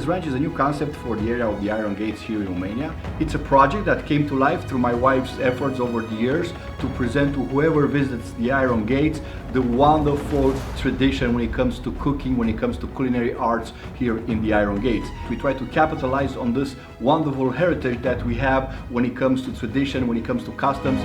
Tarabostes Ranch is a new concept for the area of the Iron Gates here in Romania. It's a project that came to life through my wife's efforts over the years to present to whoever visits the Iron Gates the wonderful tradition when it comes to cooking, when it comes to culinary arts here in the Iron Gates. We try to capitalize on this wonderful heritage that we have when it comes to tradition, when it comes to customs.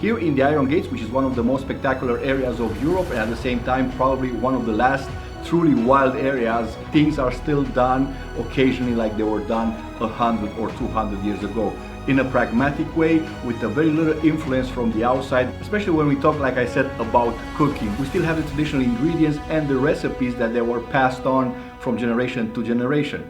Here in the Iron Gates, which is one of the most spectacular areas of Europe and at the same time probably one of the last truly wild areas, things are still done occasionally like they were done 100 or 200 years ago, in a pragmatic way, with a very little influence from the outside, especially when we talk, like I said, about cooking. We still have the traditional ingredients and the recipes that they were passed on from generation to generation.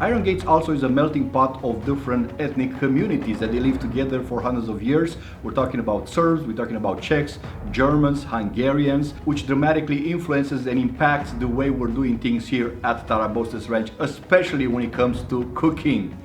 Iron Gates also is a melting pot of different ethnic communities that they live together for hundreds of years. We're talking about Serbs, we're talking about Czechs, Germans, Hungarians, which dramatically influences and impacts the way we're doing things here at Tarabostes Ranch, especially when it comes to cooking.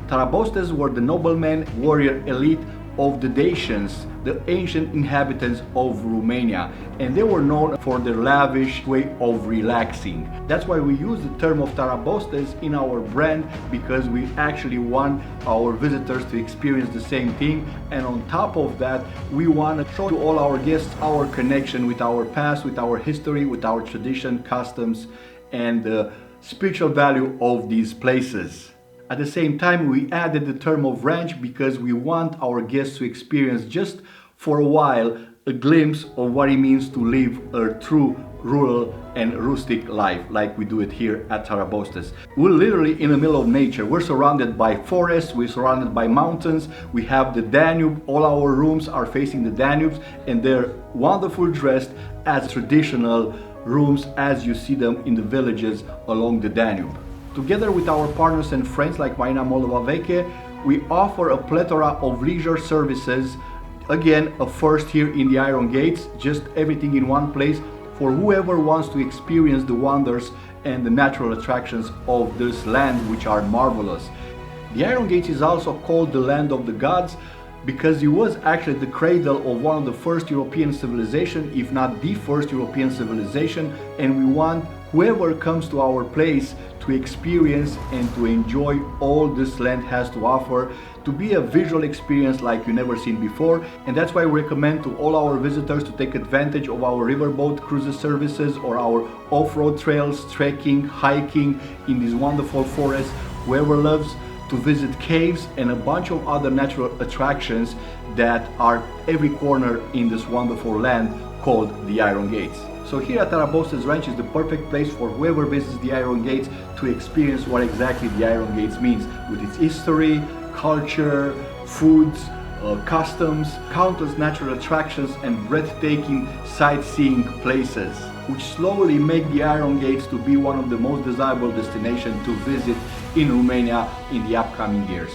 Tarabostes were the noblemen, warrior elite of the Dacians, the ancient inhabitants of Romania, and they were known for their lavish way of relaxing. That's why we use the term of Tarabostes in our brand, because we actually want our visitors to experience the same thing, and on top of that we want to show to all our guests our connection with our past, with our history, with our tradition, customs, and the spiritual value of these places. At the same time, we added the term of ranch because we want our guests to experience just for a while a glimpse of what it means to live a true rural and rustic life like we do it here at Tarabostes. We're literally in the middle of nature. We're surrounded by forests, we're surrounded by mountains, we have the Danube, all our rooms are facing the Danube, and they're wonderfully dressed as traditional rooms as you see them in the villages along the Danube. Together with our partners and friends like Marina Moldova Veche, we offer a plethora of leisure services. Again, a first here in the Iron Gates, just everything in one place for whoever wants to experience the wonders and the natural attractions of this land, which are marvelous. The Iron Gates is also called the land of the gods because it was actually the cradle of one of the first European civilizations, if not the first European civilization, and we want whoever comes to our place to experience and to enjoy all this land has to offer, to be a visual experience like you never seen before. And that's why we recommend to all our visitors to take advantage of our riverboat cruises services or our off-road trails, trekking, hiking in these wonderful forests. Whoever loves to visit caves and a bunch of other natural attractions that are every corner in this wonderful land called the Iron Gates. So here at Tarabostes Ranch is the perfect place for whoever visits the Iron Gates to experience what exactly the Iron Gates means, with its history, culture, foods, customs, countless natural attractions and breathtaking sightseeing places, which slowly make the Iron Gates to be one of the most desirable destinations to visit in Romania in the upcoming years.